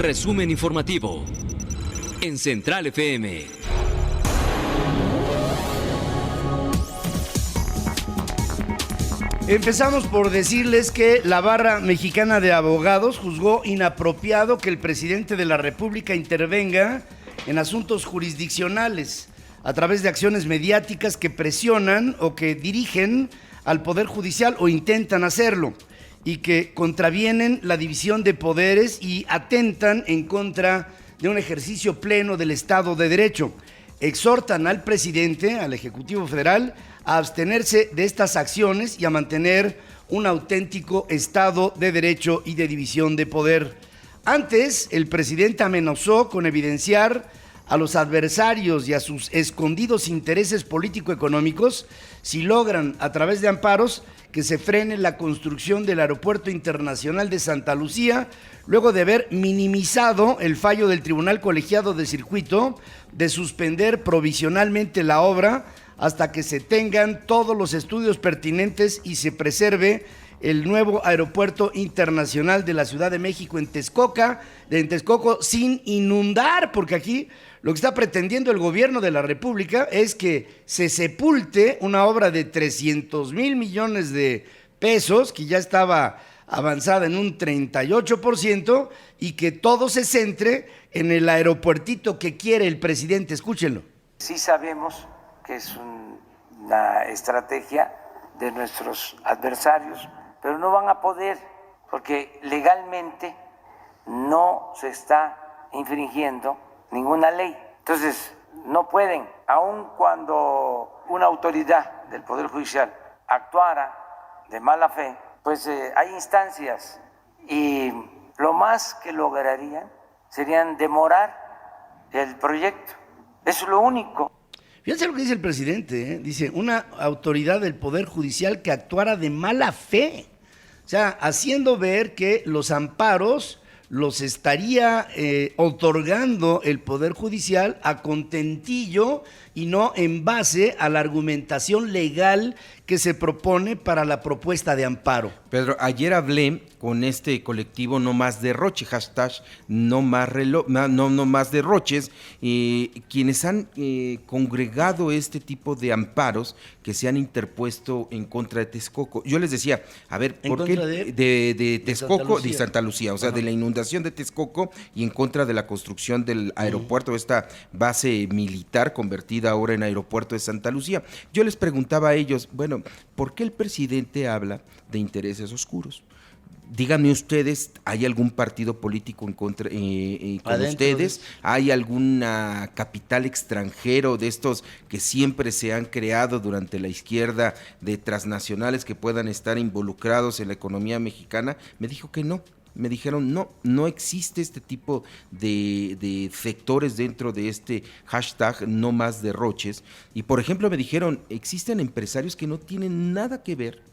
resumen informativo en Central FM. Empezamos por decirles que la Barra Mexicana de Abogados juzgó inapropiado que el presidente de la República intervenga en asuntos jurisdiccionales a través de acciones mediáticas que presionan o que dirigen al Poder Judicial o intentan hacerlo y que contravienen la división de poderes y atentan en contra de un ejercicio pleno del Estado de Derecho. Exhortan al presidente, al Ejecutivo Federal, a abstenerse de estas acciones y a mantener un auténtico Estado de Derecho y de división de poder. Antes, el presidente amenazó con evidenciar a los adversarios y a sus escondidos intereses político-económicos si logran, a través de amparos, que se frene la construcción del Aeropuerto Internacional de Santa Lucía, luego de haber minimizado el fallo del Tribunal Colegiado de Circuito de suspender provisionalmente la obra hasta que se tengan todos los estudios pertinentes y se preserve el nuevo Aeropuerto Internacional de la Ciudad de México en Texcoco sin inundar, porque aquí lo que está pretendiendo el gobierno de la República es que se sepulte una obra de 300,000 millones de pesos, que ya estaba avanzada en un 38%, y que todo se centre en el aeropuertito que quiere el presidente. Escúchenlo. Sí sabemos que es una estrategia de nuestros adversarios, pero no van a poder, porque legalmente no se está infringiendo ninguna ley. Entonces, no pueden, aun cuando una autoridad del Poder Judicial actuara de mala fe, pues hay instancias y lo más que lograrían serían demorar el proyecto. Eso es lo único. Fíjense lo que dice el presidente, ¿eh? Dice, una autoridad del Poder Judicial que actuara de mala fe. O sea, haciendo ver que los amparos los estaría otorgando el Poder Judicial a contentillo y no en base a la argumentación legal que se propone para la propuesta de amparo. Pedro, ayer hablé con este colectivo No Más Derroche, hashtag No Más Derroches, quienes han congregado este tipo de amparos que se han interpuesto en contra de Texcoco. Yo les decía, a ver, ¿por qué de Texcoco, de Santa Lucía, o sea, de la inundación de Texcoco y en contra de la construcción del aeropuerto, esta base militar convertida ahora en aeropuerto de Santa Lucía? Yo les preguntaba a ellos, bueno, ¿por qué el presidente habla de intereses oscuros? Díganme ustedes, ¿hay algún partido político en contra con ustedes? ¿Hay alguna capital extranjero de estos que siempre se han creado durante la izquierda, de transnacionales que puedan estar involucrados en la economía mexicana? Me dijo que no. Me dijeron, no existe este tipo de sectores dentro de este hashtag No Más Derroches. Y por ejemplo me dijeron, existen empresarios que no tienen nada que ver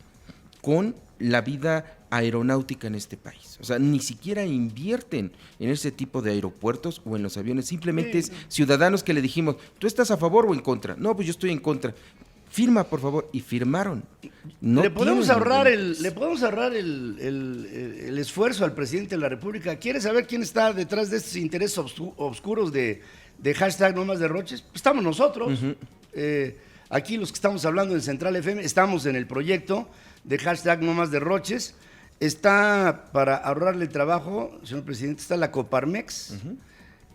con la vida aeronáutica en este país. O sea, ni siquiera invierten en ese tipo de aeropuertos o en los aviones. Simplemente es ciudadanos que le dijimos, ¿tú estás a favor o en contra? No, pues yo estoy en contra. Firma, por favor, y firmaron. Le podemos ahorrar el esfuerzo al presidente de la República. ¿Quiere saber quién está detrás de estos intereses obscuros de hashtag No Más Derroches? Pues estamos nosotros. Aquí los que estamos hablando en Central FM, estamos en el proyecto de hashtag No Más Derroches. Está, para ahorrarle trabajo, señor presidente, está la Coparmex,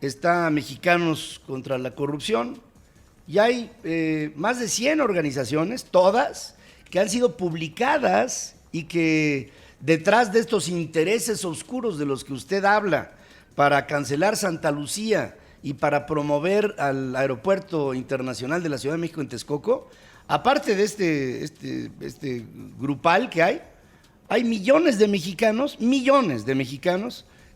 está Mexicanos contra la Corrupción, y hay más de 100 organizaciones, todas, que han sido publicadas y que detrás de estos intereses oscuros de los que usted habla, para cancelar Santa Lucía y para promover al Aeropuerto Internacional de la Ciudad de México en Texcoco, aparte de este grupal que hay millones de mexicanos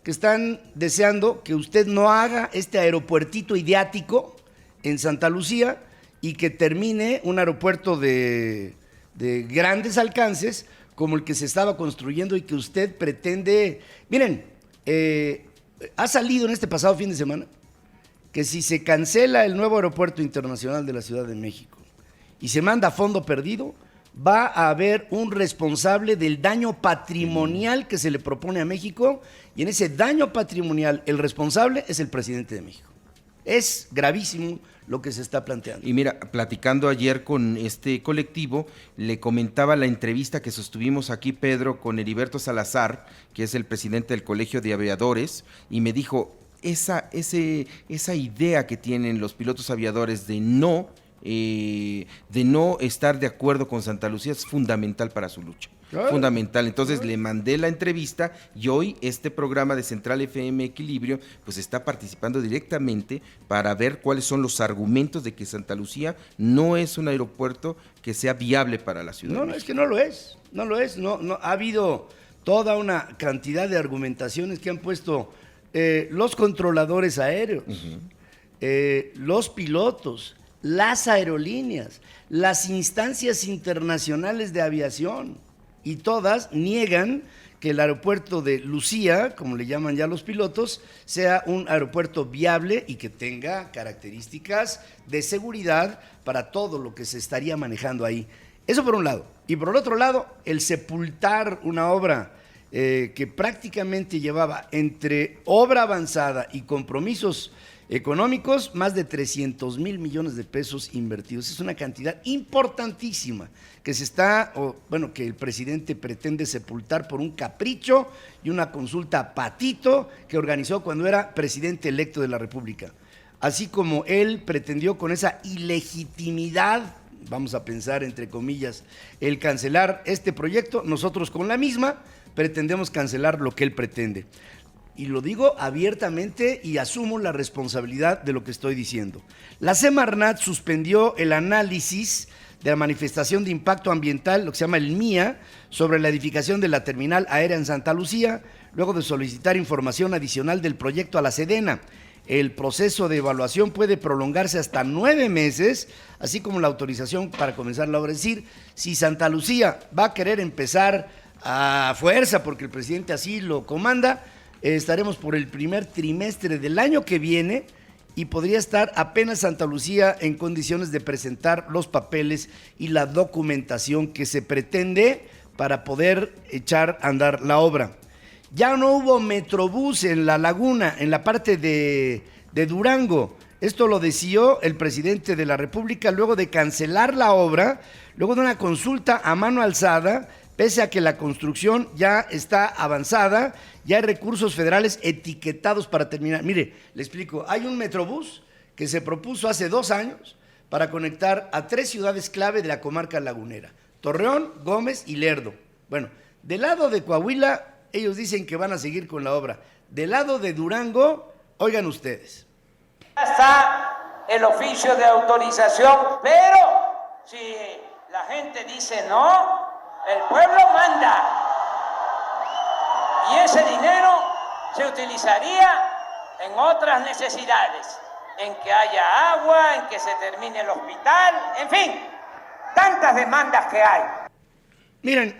que están deseando que usted no haga este aeropuertito idiático en Santa Lucía y que termine un aeropuerto de grandes alcances como el que se estaba construyendo y que usted pretende. Miren, ha salido en este pasado fin de semana que si se cancela el nuevo Aeropuerto Internacional de la Ciudad de México y se manda a fondo perdido, va a haber un responsable del daño patrimonial que se le propone a México, y en ese daño patrimonial el responsable es el presidente de México. Es gravísimo lo que se está planteando. Y mira, platicando ayer con este colectivo, le comentaba la entrevista que sostuvimos aquí, Pedro, con Heriberto Salazar, que es el presidente del Colegio de Aviadores, y me dijo, esa idea que tienen los pilotos aviadores de no estar de acuerdo con Santa Lucía es fundamental para su lucha. Claro. Fundamental. Entonces le mandé la entrevista y hoy este programa de Central FM Equilibrio pues está participando directamente para ver cuáles son los argumentos de que Santa Lucía no es un aeropuerto que sea viable para la ciudad. No, es que no lo es, ha habido toda una cantidad de argumentaciones que han puesto los controladores aéreos, los pilotos, las aerolíneas, las instancias internacionales de aviación, y todas niegan que el aeropuerto de Lucía, como le llaman ya los pilotos, sea un aeropuerto viable y que tenga características de seguridad para todo lo que se estaría manejando ahí. Eso por un lado. Y por el otro lado, el sepultar una obra que prácticamente llevaba entre obra avanzada y compromisos económicos, más de 300 mil millones de pesos invertidos. Es una cantidad importantísima que que el presidente pretende sepultar por un capricho y una consulta patito que organizó cuando era presidente electo de la República. Así como él pretendió con esa ilegitimidad, vamos a pensar entre comillas, el cancelar este proyecto, nosotros con la misma pretendemos cancelar lo que él pretende. Y lo digo abiertamente y asumo la responsabilidad de lo que estoy diciendo. La Semarnat suspendió el análisis de la manifestación de impacto ambiental, lo que se llama el MIA, sobre la edificación de la terminal aérea en Santa Lucía, luego de solicitar información adicional del proyecto a la Sedena. El proceso de evaluación puede prolongarse hasta 9 meses, así como la autorización para comenzar la obra. Es decir, si Santa Lucía va a querer empezar a fuerza, porque el presidente así lo comanda, estaremos por el primer trimestre del año que viene y podría estar apenas Santa Lucía en condiciones de presentar los papeles y la documentación que se pretende para poder echar a andar la obra. Ya no hubo Metrobús en La Laguna, en la parte de Durango. Esto lo decidió el presidente de la República luego de cancelar la obra, luego de una consulta a mano alzada, pese a que la construcción ya está avanzada, ya hay recursos federales etiquetados para terminar. Mire, le explico, hay un Metrobús que se propuso hace 2 años para conectar a 3 ciudades clave de la comarca lagunera: Torreón, Gómez y Lerdo. Bueno, del lado de Coahuila, ellos dicen que van a seguir con la obra. Del lado de Durango, oigan ustedes. Está el oficio de autorización, pero si la gente dice no, el pueblo manda, y ese dinero se utilizaría en otras necesidades, en que haya agua, en que se termine el hospital, en fin, tantas demandas que hay. Miren,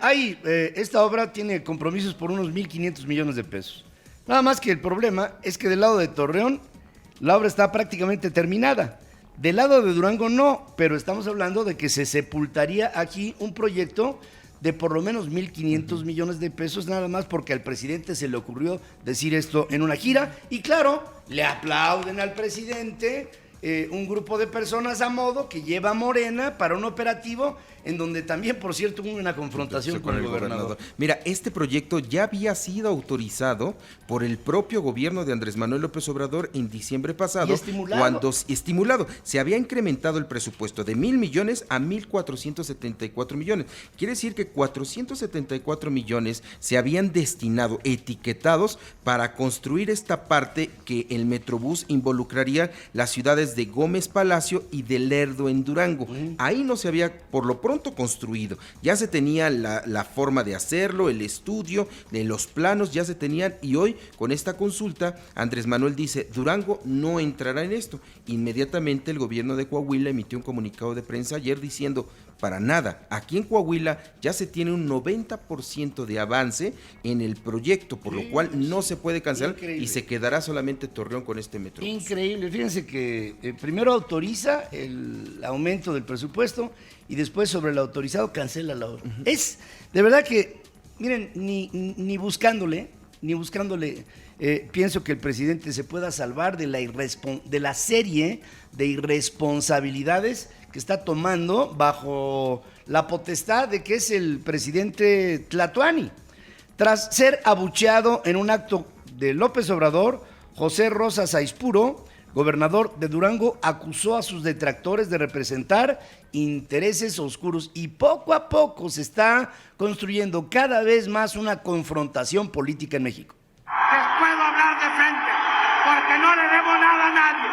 esta obra tiene compromisos por unos 1.500 millones de pesos. Nada más que el problema es que del lado de Torreón la obra está prácticamente terminada. Del lado de Durango no, pero estamos hablando de que se sepultaría aquí un proyecto de por lo menos 1.500 millones de pesos, nada más porque al presidente se le ocurrió decir esto en una gira. Y claro, le aplauden al presidente un grupo de personas a modo que lleva Morena para un operativo en donde también, por cierto, hubo una confrontación con el gobernador. Mira, este proyecto ya había sido autorizado por el propio gobierno de Andrés Manuel López Obrador en diciembre pasado. Y estimulado. Estimulado. Se había incrementado el presupuesto de 1,000 millones a 1,474 millones. Quiere decir que 474 millones se habían destinado, etiquetados, para construir esta parte que el Metrobús involucraría las ciudades de Gómez Palacio y de Lerdo en Durango. Ahí no se había, por lo pronto, construido. Ya se tenía la forma de hacerlo, el estudio, de los planos ya se tenían, y hoy con esta consulta Andrés Manuel dice: Durango no entrará en esto. Inmediatamente el gobierno de Coahuila emitió un comunicado de prensa ayer diciendo: para nada. Aquí en Coahuila ya se tiene un 90% de avance en el proyecto, por lo cual no se puede cancelar. Increíble. Y se quedará solamente Torreón con este metro. Increíble, fíjense que primero autoriza el aumento del presupuesto y después sobre el autorizado cancela la obra. Es de verdad que, miren, ni buscándole, pienso que el presidente se pueda salvar de la serie de irresponsabilidades que está tomando bajo la potestad de que es el presidente Tlatoani. Tras ser abucheado en un acto de López Obrador, José Rosa Saizpuro, gobernador de Durango, acusó a sus detractores de representar intereses oscuros y poco a poco se está construyendo cada vez más una confrontación política en México. Les puedo hablar de frente, porque no le debo nada a nadie,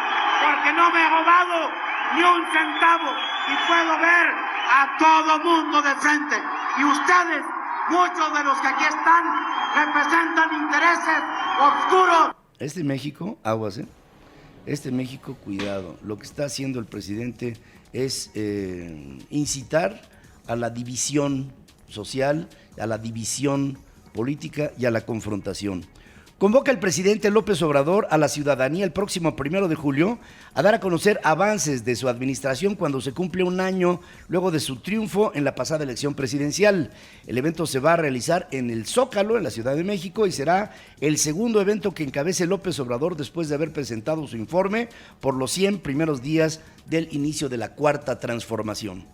porque no me he robado ni un centavo y puedo ver a todo mundo de frente. Y ustedes, muchos de los que aquí están, representan intereses oscuros. Este México, aguas, Este México, cuidado. Lo que está haciendo el presidente es incitar a la división social, a la división política y a la confrontación. Convoca el presidente López Obrador a la ciudadanía el próximo 1 de julio a dar a conocer avances de su administración cuando se cumple un año luego de su triunfo en la pasada elección presidencial. El evento se va a realizar en el Zócalo, en la Ciudad de México, y será el segundo evento que encabece López Obrador después de haber presentado su informe por los 100 primeros días del inicio de la Cuarta Transformación.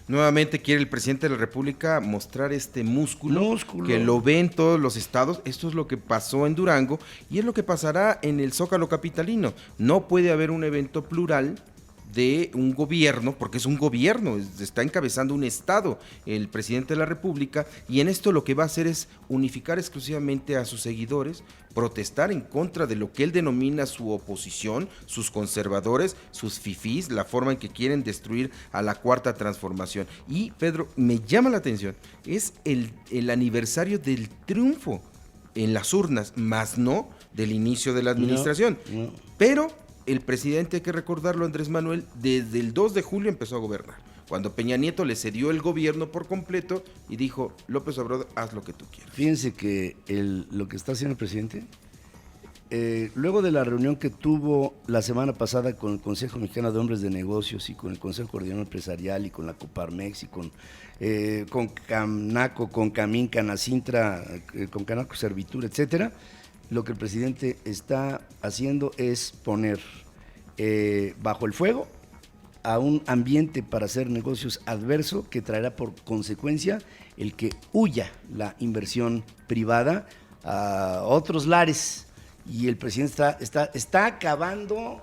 Nuevamente quiere el presidente de la República mostrar este músculo que lo ven todos los estados. Esto es lo que pasó en Durango y es lo que pasará en el Zócalo capitalino. No puede haber un evento plural de un gobierno, porque es un gobierno, está encabezando un estado el presidente de la República, y en esto lo que va a hacer es unificar exclusivamente a sus seguidores, protestar en contra de lo que él denomina su oposición, sus conservadores, sus fifís, la forma en que quieren destruir a la Cuarta Transformación. Y Pedro, me llama la atención, es el aniversario del triunfo en las urnas, más no del inicio de la administración. No. Pero el presidente, hay que recordarlo, Andrés Manuel, desde el 2 de julio empezó a gobernar. Cuando Peña Nieto le cedió el gobierno por completo y dijo, López Obrador, haz lo que tú quieras. Fíjense que lo que está haciendo el presidente, luego de la reunión que tuvo la semana pasada con el Consejo Mexicano de Hombres de Negocios y con el Consejo Coordinador Empresarial y con la Coparmex y con Canaco, con Camín, Canacintra, con Canaco Servitur, etcétera, lo que el presidente está haciendo es poner bajo el fuego a un ambiente para hacer negocios adverso que traerá por consecuencia el que huya la inversión privada a otros lares. Y el presidente está acabando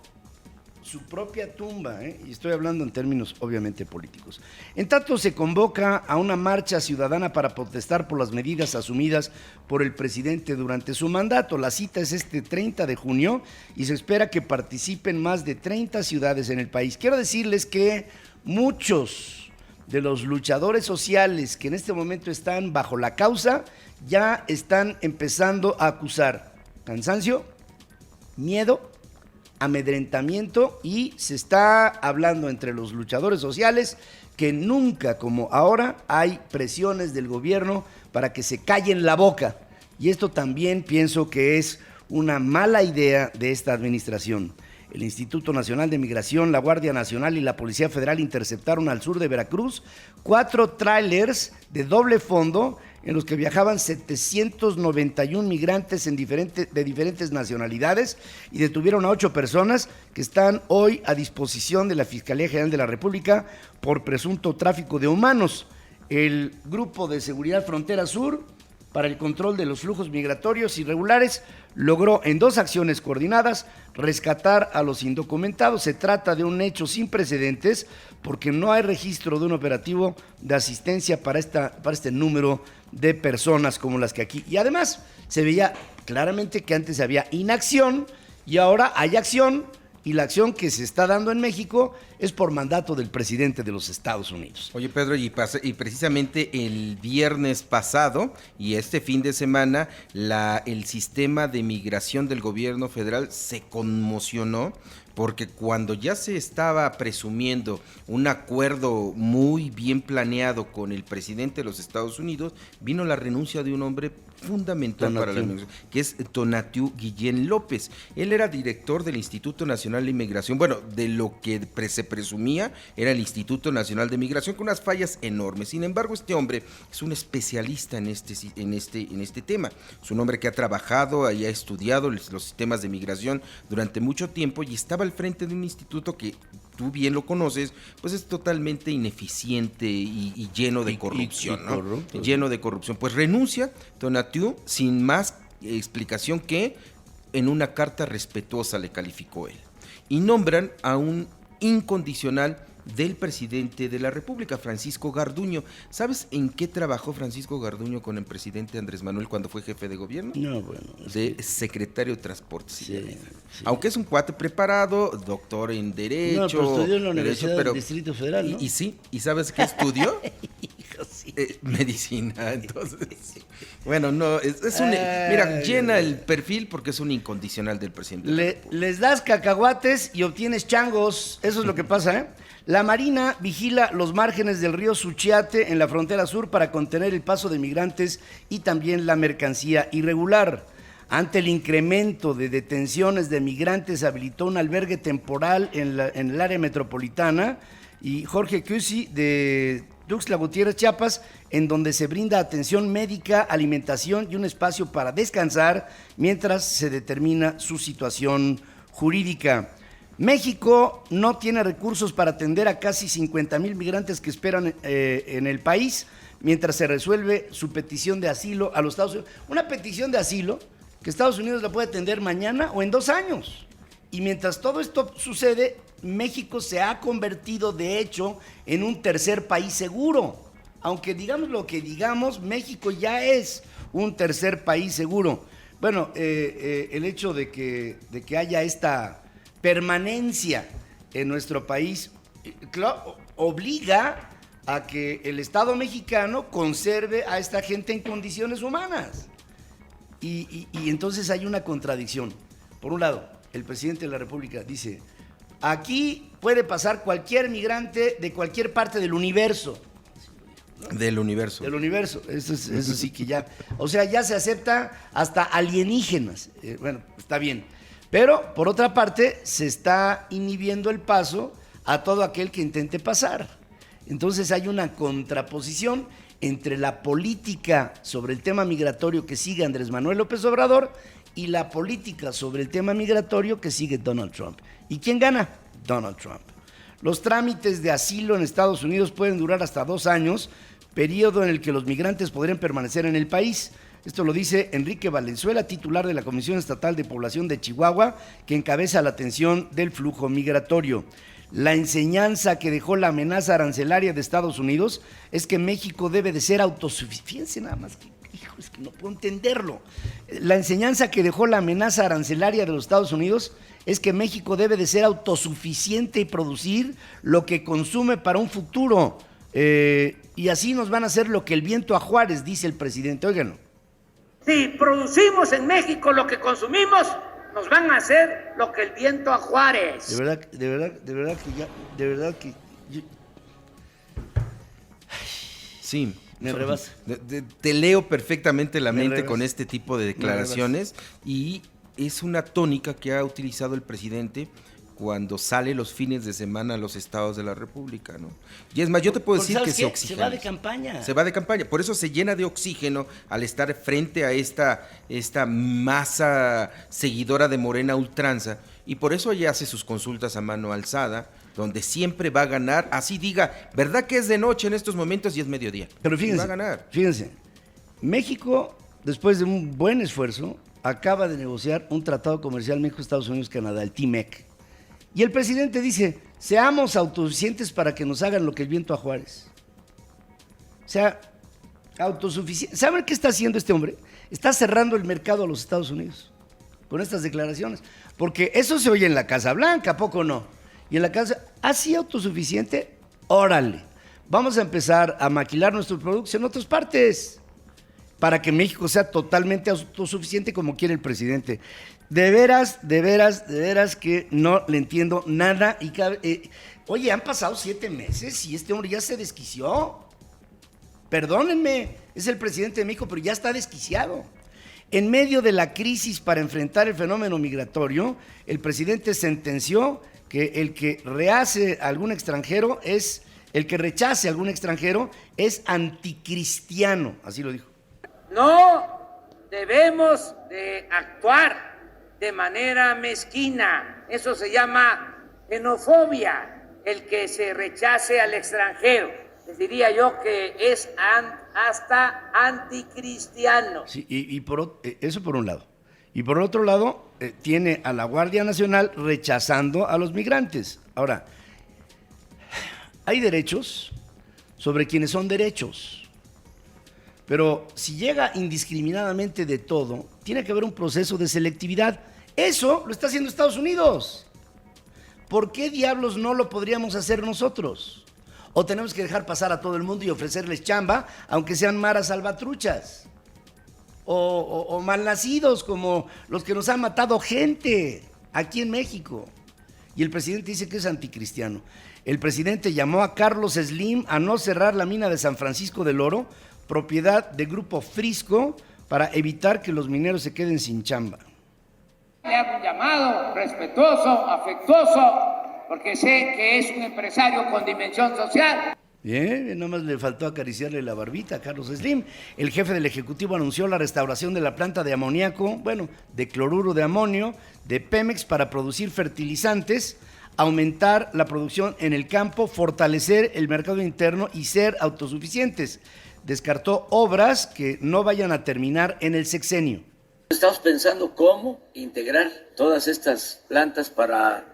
su propia tumba, y estoy hablando en términos obviamente políticos. En tanto se convoca a una marcha ciudadana para protestar por las medidas asumidas por el presidente durante su mandato. La cita es este 30 de junio y se espera que participen más de 30 ciudades en el país. Quiero decirles que muchos de los luchadores sociales que en este momento están bajo la causa ya están empezando a acusar cansancio, miedo, amedrentamiento, y se está hablando entre los luchadores sociales que nunca como ahora hay presiones del gobierno para que se callen la boca, y esto también pienso que es una mala idea de esta administración. El Instituto Nacional de Migración, la Guardia Nacional y la Policía Federal interceptaron al sur de Veracruz 4 tráilers de doble fondo en los que viajaban 791 migrantes de diferentes nacionalidades y detuvieron a 8 personas que están hoy a disposición de la Fiscalía General de la República por presunto tráfico de humanos. El Grupo de Seguridad Frontera Sur para el control de los flujos migratorios irregulares logró en 2 acciones coordinadas rescatar a los indocumentados. Se trata de un hecho sin precedentes porque no hay registro de un operativo de asistencia para este número de personas como las que aquí. Y además se veía claramente que antes había inacción y ahora hay acción y la acción que se está dando en México es por mandato del presidente de los Estados Unidos. Oye, Pedro, y precisamente el viernes pasado y este fin de semana, el sistema de migración del gobierno federal se conmocionó porque cuando ya se estaba presumiendo un acuerdo muy bien planeado con el presidente de los Estados Unidos, vino la renuncia de un hombre fundamental para la migración, que es Tonatiuh Guillén López. Él era director del Instituto Nacional de Migración, bueno, de lo que se presumía era el Instituto Nacional de Migración, con unas fallas enormes. Sin embargo, este hombre es un especialista en este tema. Es un hombre que ha trabajado y ha estudiado los sistemas de migración durante mucho tiempo y estaba al frente de un instituto que tú bien lo conoces, pues es totalmente ineficiente y lleno de corrupción, ¿no? Lleno de corrupción. Pues renuncia Tonatiuh sin más explicación que en una carta respetuosa le calificó él. Y nombran a un incondicional del presidente de la República, Francisco Garduño. ¿Sabes en qué trabajó Francisco Garduño con el presidente Andrés Manuel cuando fue jefe de gobierno? No, bueno. De secretario de Transportes. Sí. Aunque es un cuate preparado, doctor en Derecho. No, pero estudió en la Universidad del Distrito Federal, ¿no? Y sí, ¿y sabes qué estudió? Hijo, sí. Medicina, entonces. Bueno, no, mira, llena el perfil porque es un incondicional del presidente. Les das cacahuates y obtienes changos. Eso es lo que pasa, ¿eh? La Marina vigila los márgenes del río Suchiate en la frontera sur para contener el paso de migrantes y también la mercancía irregular. Ante el incremento de detenciones de migrantes, habilitó un albergue temporal en el área metropolitana, y Jorge Cusi de Tuxtla Gutiérrez, Chiapas, en donde se brinda atención médica, alimentación y un espacio para descansar mientras se determina su situación jurídica. México no tiene recursos para atender a casi 50,000 migrantes que esperan en el país mientras se resuelve su petición de asilo a los Estados Unidos. Una petición de asilo que Estados Unidos la puede atender mañana o en 2 años. Y mientras todo esto sucede, México se ha convertido de hecho en un tercer país seguro. Aunque digamos lo que digamos, México ya es un tercer país seguro. Bueno, el hecho de que haya esta permanencia en nuestro país obliga a que el Estado mexicano conserve a esta gente en condiciones humanas. Y entonces hay una contradicción. Por un lado, el presidente de la República dice, aquí puede pasar cualquier migrante de cualquier parte del universo. Del universo. Del universo, eso sí que ya, o sea, ya se acepta hasta alienígenas. Bueno, está bien. Pero, por otra parte, se está inhibiendo el paso a todo aquel que intente pasar. Entonces hay una contraposición entre la política sobre el tema migratorio que sigue Andrés Manuel López Obrador y la política sobre el tema migratorio que sigue Donald Trump. ¿Y quién gana? Donald Trump. Los trámites de asilo en Estados Unidos pueden durar hasta 2 años, periodo en el que los migrantes podrían permanecer en el país. Esto lo dice Enrique Valenzuela, titular de la Comisión Estatal de Población de Chihuahua, que encabeza la atención del flujo migratorio. La enseñanza que dejó la amenaza arancelaria de Estados Unidos es que México debe de ser autosuficiente. Fíjense nada más, hijo, es que no puedo entenderlo. La enseñanza que dejó la amenaza arancelaria de los Estados Unidos es que México debe de ser autosuficiente y producir lo que consume para un futuro. Y así nos van a hacer lo que el viento a Juárez, dice el presidente. Óiganlo. Si producimos en México lo que consumimos, nos van a hacer lo que el viento a Juárez. De verdad que Sí. Me rebasa. Te leo perfectamente la mente con este tipo de declaraciones y es una tónica que ha utilizado el presidente cuando sale los fines de semana a los estados de la República, ¿no? Y es más, yo te puedo decir que se oxigena. Se va de campaña. Se va de campaña, por eso se llena de oxígeno al estar frente a esta masa seguidora de Morena ultranza, y por eso ella hace sus consultas a mano alzada, donde siempre va a ganar, así diga, ¿verdad que es de noche en estos momentos y es mediodía? Pero fíjense, va a ganar. Fíjense, México, después de un buen esfuerzo, acaba de negociar un tratado comercial México-Estados Unidos-Canadá, el TMEC. Y el presidente dice, seamos autosuficientes para que nos hagan lo que el viento a Juárez. O sea, autosuficiente. ¿Saben qué está haciendo este hombre? Está cerrando el mercado a los Estados Unidos. con estas declaraciones. Porque eso se oye en la Casa Blanca, ¿a poco no? Y en la Casa, ¿así autosuficiente? Órale. Vamos a empezar a maquilar nuestros productos en otras partes para que México sea totalmente autosuficiente como quiere el presidente. De veras que no le entiendo nada. Oye, han pasado 7 meses y este hombre ya se desquició. Perdónenme, es el presidente de México, pero ya está desquiciado. En medio de la crisis para enfrentar el fenómeno migratorio, el presidente sentenció que el que rechace a algún extranjero es anticristiano, así lo dijo. No debemos de actuar de manera mezquina, eso se llama xenofobia, el que se rechace al extranjero. Les diría yo que es hasta anticristiano. Sí, eso por un lado. Y por otro lado, tiene a la Guardia Nacional rechazando a los migrantes. Ahora, hay derechos sobre quienes son derechos. Pero si llega indiscriminadamente de todo, tiene que haber un proceso de selectividad. Eso lo está haciendo Estados Unidos. ¿Por qué diablos no lo podríamos hacer nosotros? ¿O tenemos que dejar pasar a todo el mundo y ofrecerles chamba, aunque sean maras salvatruchas? O malnacidos como los que nos han matado gente aquí en México. Y el presidente dice que es anticristiano. El presidente llamó a Carlos Slim a no cerrar la mina de San Francisco del Oro, propiedad de Grupo Frisco, para evitar que los mineros se queden sin chamba. Le hago un llamado respetuoso, afectuoso, porque sé que es un empresario con dimensión social. Bien, nomás le faltó acariciarle la barbita a Carlos Slim. El jefe del Ejecutivo anunció la restauración de la planta de amoníaco, de cloruro de amonio, de Pemex para producir fertilizantes, aumentar la producción en el campo, fortalecer el mercado interno y ser autosuficientes. Descartó obras que no vayan a terminar en el sexenio. Estamos pensando cómo integrar todas estas plantas para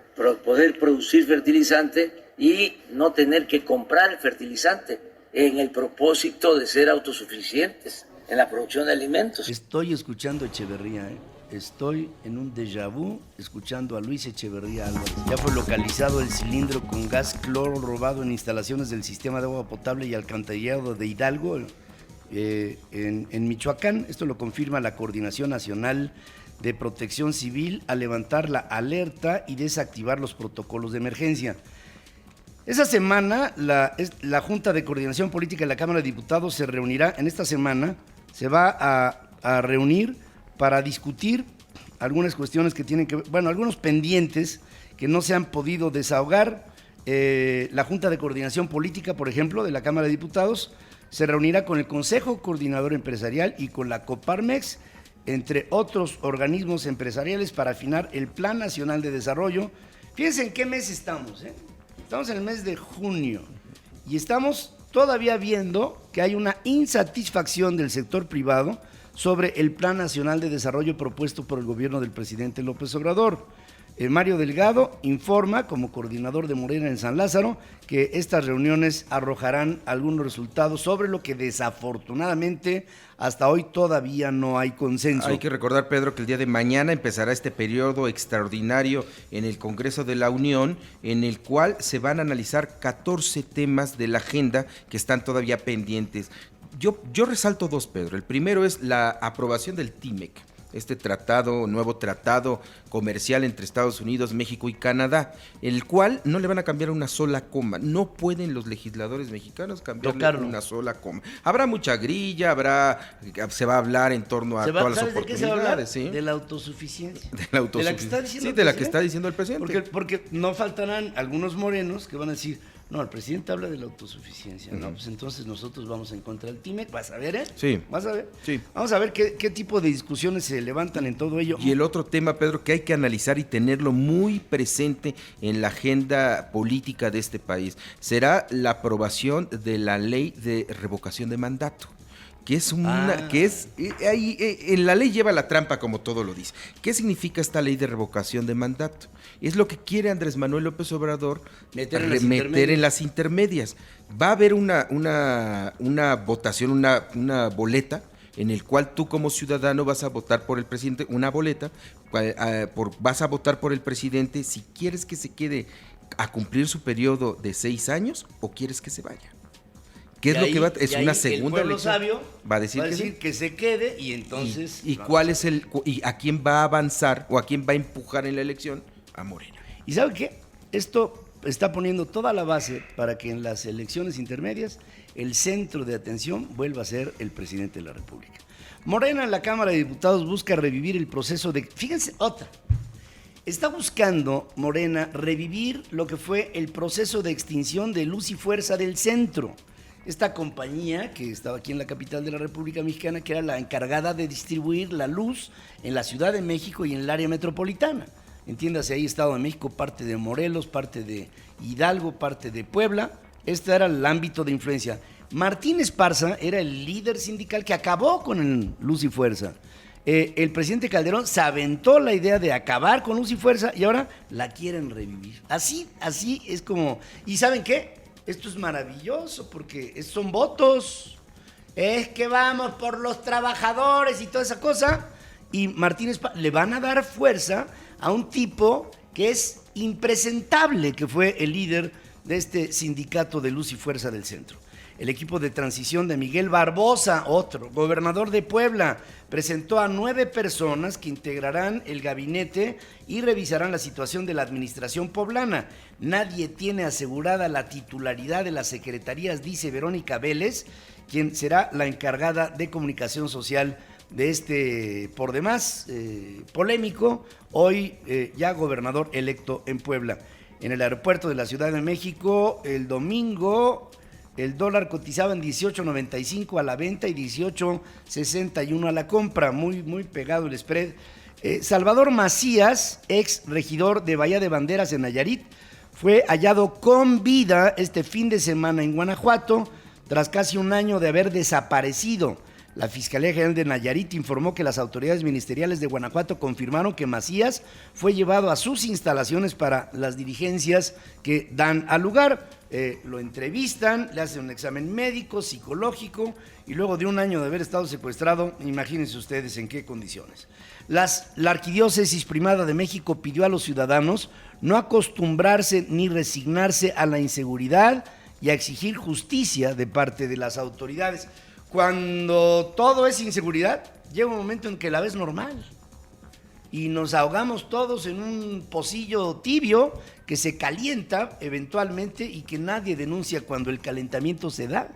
poder producir fertilizante y no tener que comprar el fertilizante en el propósito de ser autosuficientes en la producción de alimentos. Estoy escuchando a Echeverría, Estoy en un déjà vu escuchando a Luis Echeverría Álvarez. Ya fue localizado el cilindro con gas cloro robado en instalaciones del sistema de agua potable y alcantarillado de Hidalgo, en Michoacán. Esto lo confirma la Coordinación Nacional de Protección Civil al levantar la alerta y desactivar los protocolos de emergencia. Esa semana la Junta de Coordinación Política de la Cámara de Diputados se reunirá, en esta semana se va a reunir para discutir algunas cuestiones que tienen que ver, algunos pendientes que no se han podido desahogar. La Junta de Coordinación Política, por ejemplo, de la Cámara de Diputados, se reunirá con el Consejo Coordinador Empresarial y con la Coparmex, entre otros organismos empresariales, para afinar el Plan Nacional de Desarrollo. Fíjense en qué mes estamos, Estamos en el mes de junio y estamos todavía viendo que hay una insatisfacción del sector privado sobre el Plan Nacional de Desarrollo propuesto por el gobierno del presidente López Obrador. Mario Delgado informa, como coordinador de Morena en San Lázaro, que estas reuniones arrojarán algunos resultados sobre lo que desafortunadamente hasta hoy todavía no hay consenso. Hay que recordar, Pedro, que el día de mañana empezará este periodo extraordinario en el Congreso de la Unión, en el cual se van a analizar 14 temas de la agenda que están todavía pendientes. Yo resalto dos, Pedro. El primero es la aprobación del TIMEC, este nuevo tratado comercial entre Estados Unidos, México y Canadá, el cual no le van a cambiar una sola coma. No pueden los legisladores mexicanos cambiarle una sola coma. Habrá mucha grilla, se va a hablar en torno a todas las oportunidades. ¿De qué se va a hablar? ¿Sí? De la autosuficiencia. De la autosuficiencia. De la que está diciendo el presidente. Porque no faltarán algunos morenos que van a decir: no, el presidente habla de la autosuficiencia. No, pues entonces nosotros vamos en contra del TIMEC. Vas a ver, Sí. Vas a ver. Sí. Vamos a ver qué tipo de discusiones se levantan en todo ello. Y el otro tema, Pedro, que hay que analizar y tenerlo muy presente en la agenda política de este país, será la aprobación de la ley de revocación de mandato. En la ley lleva la trampa, como todo lo dice. ¿Qué significa esta ley de revocación de mandato? Es lo que quiere Andrés Manuel López Obrador, meter en las intermedias. Va a haber una votación, una boleta, en el cual tú como ciudadano vas a votar por el presidente, una boleta, vas a votar por el presidente si quieres que se quede a cumplir su periodo de 6 años o quieres que se vaya. ¿Qué es lo que va? Es una segunda elección. Sabio va a decir que se quede y entonces... ¿Y cuál es y a quién va a avanzar o a quién va a empujar en la elección? A Morena. ¿Y sabe qué? Esto está poniendo toda la base para que en las elecciones intermedias el centro de atención vuelva a ser el presidente de la República. Morena en la Cámara de Diputados busca revivir el proceso de... Fíjense, está buscando Morena revivir lo que fue el proceso de extinción de Luz y Fuerza del Centro. Esta compañía que estaba aquí en la capital de la República Mexicana, que era la encargada de distribuir la luz en la Ciudad de México y en el área metropolitana. Entiéndase, ahí Estado de México, parte de Morelos, parte de Hidalgo, parte de Puebla. Este era el ámbito de influencia. Martín Esparza era el líder sindical que acabó con el Luz y Fuerza. El presidente Calderón se aventó la idea de acabar con Luz y Fuerza y ahora la quieren revivir. Así es como... ¿Y saben qué? Esto es maravilloso porque son votos. Es que vamos por los trabajadores y toda esa cosa. Y Martín Esparza le van a dar fuerza a un tipo que es impresentable, que fue el líder de este sindicato de Luz y Fuerza del Centro. El equipo de transición de Miguel Barbosa, otro gobernador de Puebla, presentó a 9 personas que integrarán el gabinete y revisarán la situación de la administración poblana. Nadie tiene asegurada la titularidad de las secretarías, dice Verónica Vélez, quien será la encargada de comunicación social de este, por demás, polémico, hoy ya gobernador electo en Puebla. En el aeropuerto de la Ciudad de México, el domingo, el dólar cotizaba en 18.95 a la venta y 18.61 a la compra, muy pegado el spread. Salvador Macías, ex regidor de Bahía de Banderas en Nayarit, fue hallado con vida este fin de semana en Guanajuato, tras casi un año de haber desaparecido. La Fiscalía General de Nayarit informó que las autoridades ministeriales de Guanajuato confirmaron que Macías fue llevado a sus instalaciones para las diligencias que dan al lugar. Lo entrevistan, le hacen un examen médico, psicológico y luego de un año de haber estado secuestrado, imagínense ustedes en qué condiciones. La Arquidiócesis Primada de México pidió a los ciudadanos no acostumbrarse ni resignarse a la inseguridad y a exigir justicia de parte de las autoridades. Cuando todo es inseguridad, llega un momento en que la ves normal y nos ahogamos todos en un pocillo tibio que se calienta eventualmente y que nadie denuncia cuando el calentamiento se da.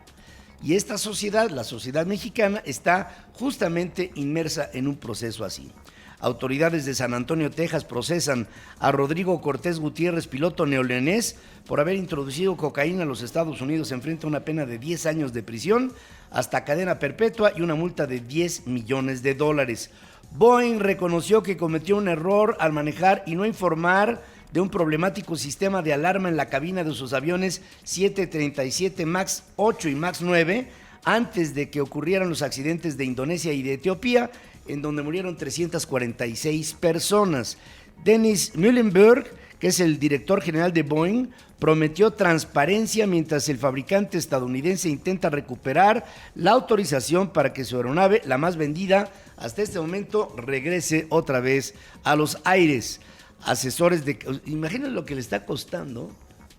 Y esta sociedad, la sociedad mexicana, está justamente inmersa en un proceso así. Autoridades de San Antonio, Texas, procesan a Rodrigo Cortés Gutiérrez, piloto neoleonés, por haber introducido cocaína a los Estados Unidos. Se enfrenta a una pena de 10 años de prisión, hasta cadena perpetua y una multa de $10 millones. Boeing reconoció que cometió un error al manejar y no informar de un problemático sistema de alarma en la cabina de sus aviones 737 MAX 8 y MAX 9 antes de que ocurrieran los accidentes de Indonesia y de Etiopía, en donde murieron 346 personas. Dennis Muhlenberg, que es el director general de Boeing, prometió transparencia mientras el fabricante estadounidense intenta recuperar la autorización para que su aeronave, la más vendida hasta este momento, regrese otra vez a los aires. Asesores de... Imaginen lo que le está costando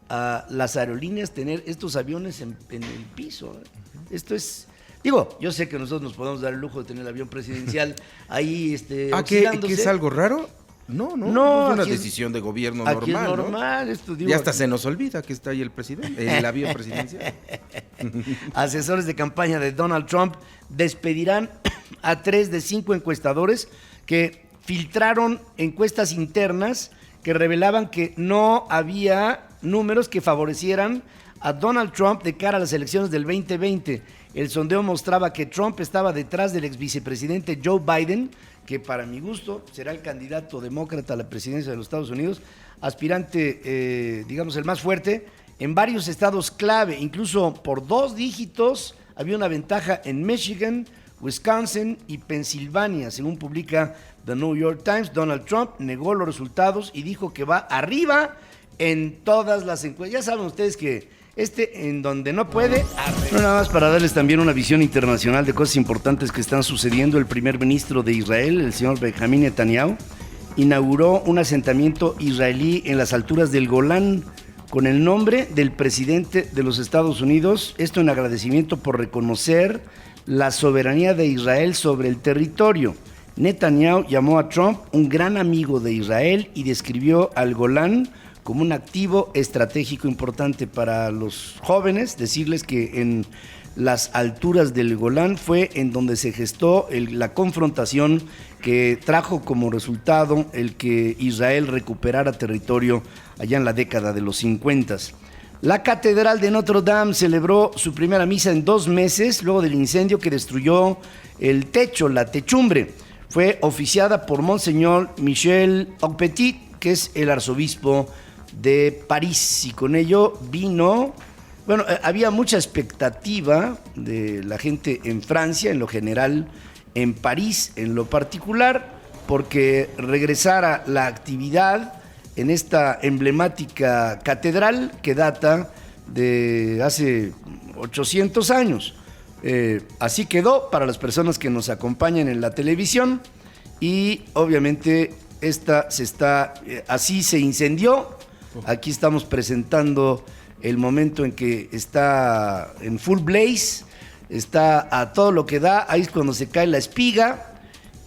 a las aerolíneas tener estos aviones en el piso. Esto es... Digo, yo sé que nosotros nos podemos dar el lujo de tener el avión presidencial ahí ¿Que es algo raro? No, es una decisión de gobierno normal. Aquí es normal, ¿no? Esto, digo, y hasta se nos olvida que está ahí el presidente, el avión presidencial. Asesores de campaña de Donald Trump despedirán a 3 de 5 encuestadores que filtraron encuestas internas que revelaban que no había números que favorecieran a Donald Trump de cara a las elecciones del 2020. El sondeo mostraba que Trump estaba detrás del ex vicepresidente Joe Biden, que para mi gusto será el candidato demócrata a la presidencia de los Estados Unidos, aspirante, digamos, el más fuerte, en varios estados clave, incluso por 2 dígitos, había una ventaja en Michigan, Wisconsin y Pensilvania, según publica The New York Times. Donald Trump negó los resultados y dijo que va arriba en todas las encuestas. Ya saben ustedes que en donde no puede, no, nada más para darles también una visión internacional de cosas importantes que están sucediendo. El primer ministro de Israel, el señor Benjamín Netanyahu, inauguró un asentamiento israelí en las alturas del Golán con el nombre del presidente de los Estados Unidos, esto en agradecimiento por reconocer la soberanía de Israel sobre el territorio. Netanyahu llamó a Trump un gran amigo de Israel y describió al Golán como un activo estratégico importante para los jóvenes. Decirles que en las alturas del Golán fue en donde se gestó la confrontación que trajo como resultado el que Israel recuperara territorio allá en la década de los 50. La Catedral de Notre Dame celebró su primera misa en 2 meses luego del incendio que destruyó el techo, la techumbre. Fue oficiada por Monseñor Michel Aupetit, que es el arzobispo de París, y con ello vino... Bueno, había mucha expectativa de la gente en Francia, en lo general, en París en lo particular, porque regresara la actividad en esta emblemática catedral que data de hace 800 años. Así quedó para las personas que nos acompañan en la televisión y obviamente así se incendió. Aquí estamos presentando el momento en que está en full blaze, está a todo lo que da, ahí es cuando se cae la espiga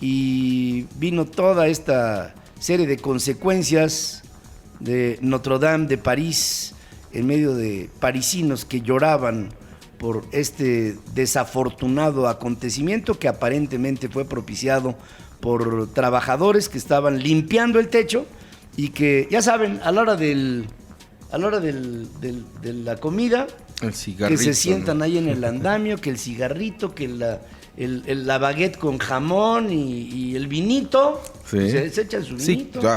y vino toda esta serie de consecuencias de Notre Dame de París en medio de parisinos que lloraban por este desafortunado acontecimiento que aparentemente fue propiciado por trabajadores que estaban limpiando el techo y que, ya saben, a la hora de la comida, el cigarrito, que se sientan, ¿no?, ahí en el andamio, que el cigarrito, que la baguette con jamón y el vinito, sí, se echan su vinito. Sí,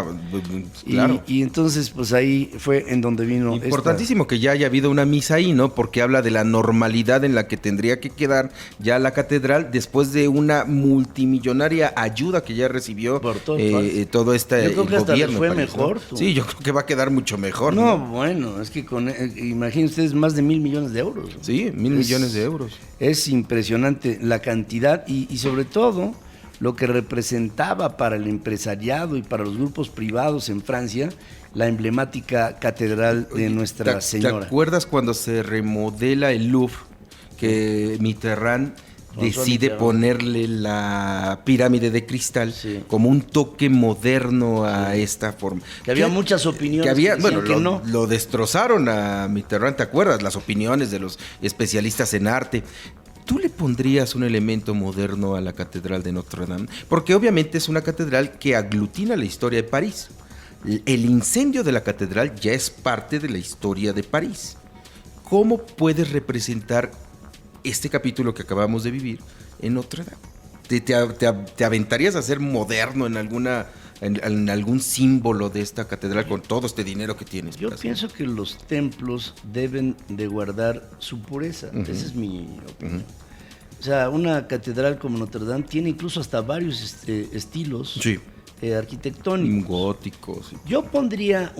claro. Y entonces, pues ahí fue en donde vino. Importantísimo que ya haya habido una misa ahí, ¿no? Porque habla de la normalidad en la que tendría que quedar ya la catedral después de una multimillonaria ayuda que ya recibió por todo este yo creo que hasta gobierno. Le fue París, mejor. ¿no? Sí, yo creo que va a quedar mucho mejor. No, bueno, es que imaginen ustedes más de 1,000 millones de euros. Sí, 1,000 millones de euros. Es impresionante la cantidad y sobre todo lo que representaba para el empresariado y para los grupos privados en Francia la emblemática catedral de Nuestra Señora. ¿Te acuerdas cuando se remodela el Louvre, que Mitterrand decide ponerle la pirámide de cristal, sí, como un toque moderno a esta forma? Que había muchas opiniones que bueno, que no. Lo destrozaron a Mitterrand, ¿te acuerdas? Las opiniones de los especialistas en arte. ¿Tú le pondrías un elemento moderno a la Catedral de Notre Dame? Porque obviamente es una catedral que aglutina la historia de París. El incendio de la catedral ya es parte de la historia de París. ¿Cómo puedes representar este capítulo que acabamos de vivir en Notre Dame? ¿Te aventarías a ser moderno en algún símbolo de esta catedral con todo este dinero que tienes? Yo pienso que los templos deben de guardar su pureza. Esa es mi opinión. O sea, una catedral como Notre Dame tiene incluso hasta varios estilos, sí, arquitectónicos. Góticos. Sí. Yo pondría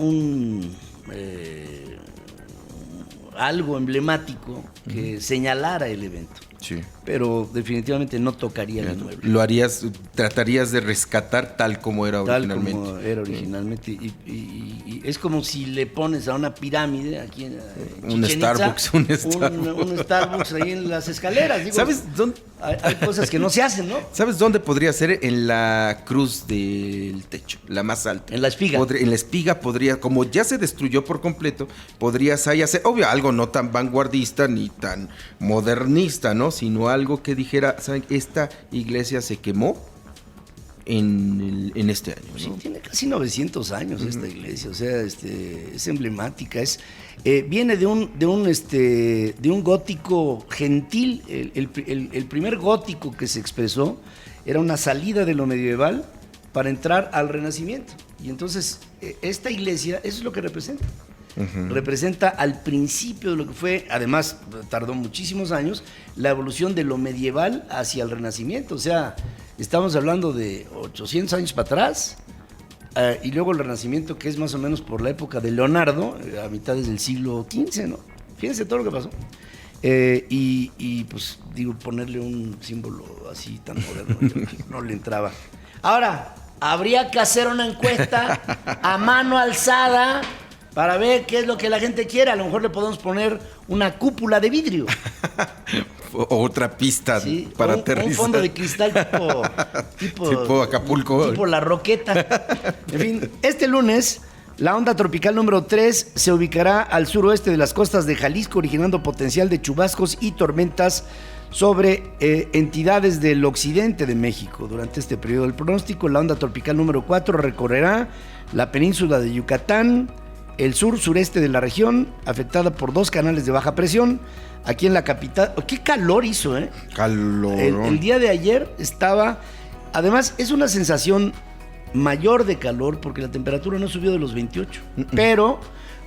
algo emblemático que señalara el evento. Sí. Pero definitivamente no tocaría el inmueble. Lo harías, tratarías de rescatar tal como era originalmente. Tal como era originalmente. Y es como si le pones a una pirámide aquí en un Starbucks, un Starbucks ahí en las escaleras. Digo, ¿sabes dónde? Hay cosas que no se hacen, ¿no? ¿Sabes dónde podría ser? En la cruz del techo, la más alta. En la espiga. En la espiga podría, como ya se destruyó por completo, podrías ahí hacer, obvio, algo no tan vanguardista ni tan modernista, ¿no? Sino algo que dijera, ¿saben? Esta iglesia se quemó en este año, ¿no? Sí, tiene casi 900 años esta iglesia, o sea, es emblemática, viene de un gótico gentil. El primer gótico que se expresó era una salida de lo medieval para entrar al Renacimiento, y entonces esta iglesia, eso es lo que representa. Representa al principio de lo que fue, además tardó muchísimos años, la evolución de lo medieval hacia el Renacimiento. O sea, estamos hablando de 800 años para atrás, y luego el Renacimiento, que es más o menos por la época de Leonardo, a mitades del siglo XV, ¿no? Fíjense todo lo que pasó. Y pues digo, ponerle un símbolo así tan moderno, yo no le entraba. Ahora, habría que hacer una encuesta a mano alzada para ver qué es lo que la gente quiere. A lo mejor le podemos poner una cúpula de vidrio. O otra pista para aterrizar. Un fondo de cristal tipo Acapulco. Tipo La Roqueta. En fin, este lunes la onda tropical número 3 se ubicará al suroeste de las costas de Jalisco, originando potencial de chubascos y tormentas sobre entidades del occidente de México. Durante este periodo del pronóstico, la onda tropical número 4 recorrerá la península de Yucatán, el sur-sureste de la región, afectada por 2 canales de baja presión. Aquí en la capital, ¡qué calor hizo, eh! Calor. El día de ayer estaba, además es una sensación mayor de calor porque la temperatura no subió de los 28, pero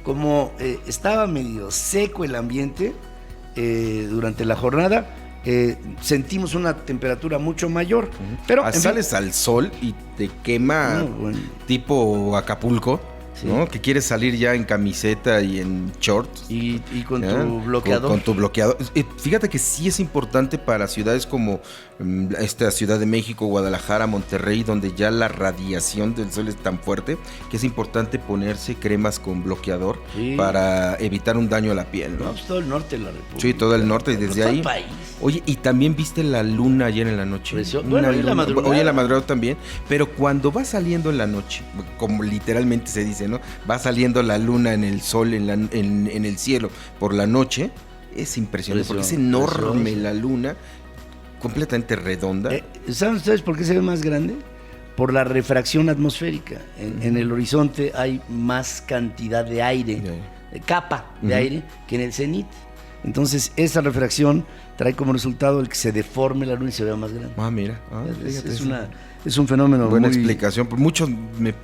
como estaba medio seco el ambiente durante la jornada, sentimos una temperatura mucho mayor. Pero sales al sol y te quema tipo Acapulco. Sí. ¿No? Que quieres salir ya en camiseta y en shorts. Y con tu bloqueador. Con tu bloqueador. Fíjate que sí es importante para ciudades como esta Ciudad de México, Guadalajara, Monterrey, donde ya la radiación del sol es tan fuerte que es importante ponerse cremas con bloqueador para evitar un daño a la piel, ¿no? Pues todo el norte de la República. Sí, todo el norte y desde ahí. País. Oye, y también viste la luna ayer en la noche. Bueno, hoy en la madrugada. Hoy en la madrugada también. Pero cuando va saliendo en la noche, como literalmente se dice, ¿no? Va saliendo la luna en el sol, en el cielo por la noche, es impresionante, porque es enorme la luna, completamente redonda. ¿Saben ustedes por qué se ve más grande? Por la refracción atmosférica. En el horizonte hay más cantidad de aire, de capa de aire, que en el cenit. Entonces, esa refracción trae como resultado el que se deforme la luna y se vea más grande. Ah, mira. Es un fenómeno buena explicación. Muchos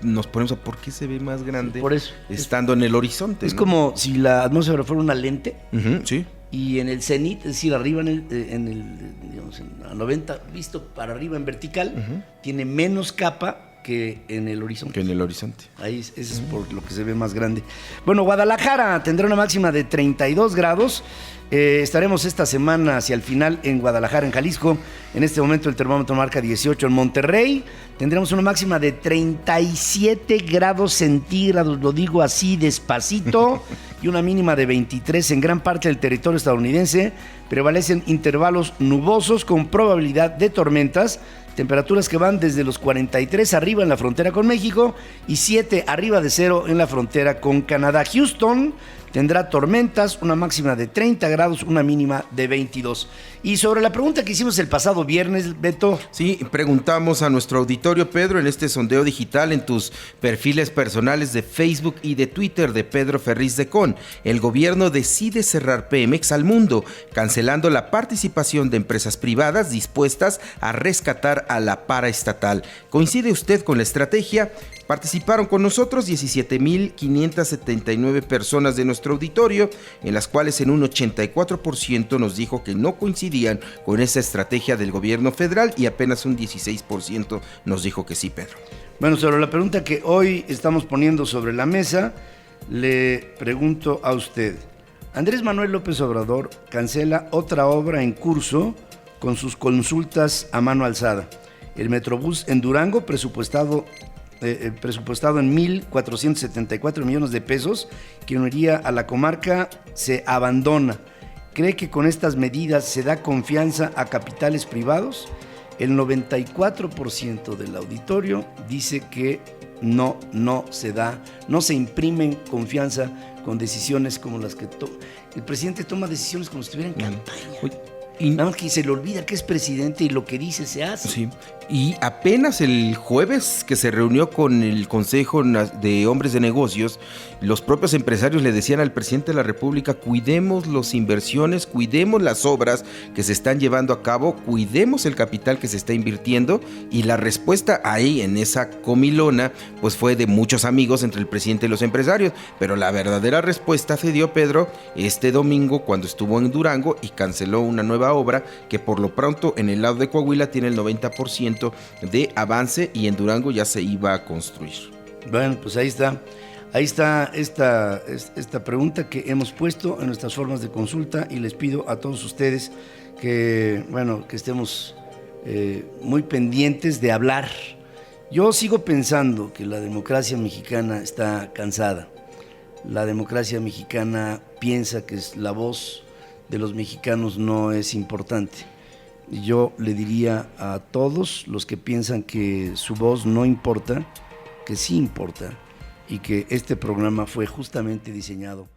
nos ponemos a por qué se ve más grande por eso, estando en el horizonte. Es como si la atmósfera fuera una lente. Sí. Y en el cenit, es decir, arriba digamos, en la 90, visto para arriba en vertical, tiene menos capa que en el horizonte. Ahí es por lo que se ve más grande. Bueno, Guadalajara tendrá una máxima de 32 grados. Estaremos esta semana hacia el final en Guadalajara, en Jalisco. En este momento el termómetro marca 18. En Monterrey tendremos una máxima de 37 grados centígrados, lo digo así despacito, y una mínima de 23. En gran parte del territorio estadounidense prevalecen intervalos nubosos con probabilidad de tormentas. Temperaturas que van desde los 43 arriba en la frontera con México y 7 arriba de 0 en la frontera con Canadá. Houston tendrá tormentas, una máxima de 30 grados, una mínima de 22. Y sobre la pregunta que hicimos el pasado viernes, Beto. Sí, preguntamos a nuestro auditorio, Pedro, en este sondeo digital en tus perfiles personales de Facebook y de Twitter de Pedro Ferriz de Con. El gobierno decide cerrar Pemex al mundo, cancelando la participación de empresas privadas dispuestas a rescatar a la paraestatal. ¿Coincide usted con la estrategia? Participaron con nosotros 17,579 personas de nuestro auditorio, en las cuales en un 84% nos dijo que no coincidían con esa estrategia del gobierno federal y apenas un 16% nos dijo que sí, Pedro. Bueno, sobre la pregunta que hoy estamos poniendo sobre la mesa, le pregunto a usted. Andrés Manuel López Obrador cancela otra obra en curso con sus consultas a mano alzada. El Metrobús en Durango, presupuestado en 1,474 millones de pesos, que uniría a la comarca, se abandona. ¿Cree que con estas medidas se da confianza a capitales privados? El 94% del auditorio dice que no se imprimen confianza con decisiones como las que el presidente toma decisiones como si estuviera en campaña. Nada más que se le olvida que es presidente y lo que dice se hace. Sí. Y apenas el jueves que se reunió con el Consejo de Hombres de Negocios, los propios empresarios le decían al presidente de la República: cuidemos las inversiones, cuidemos las obras que se están llevando a cabo, cuidemos el capital que se está invirtiendo. Y la respuesta ahí, en esa comilona, pues fue de muchos amigos entre el presidente y los empresarios. Pero la verdadera respuesta se dio, Pedro, este domingo cuando estuvo en Durango y canceló una nueva obra que por lo pronto en el lado de Coahuila tiene el 90% de avance y en Durango ya se iba a construir. Bueno, pues ahí está esta pregunta que hemos puesto en nuestras formas de consulta, y les pido a todos ustedes que estemos muy pendientes de hablar Yo sigo pensando que la democracia mexicana está cansada. La democracia mexicana piensa que la voz de los mexicanos no es importante. Yo le diría a todos los que piensan que su voz no importa, que sí importa, y que este programa fue justamente diseñado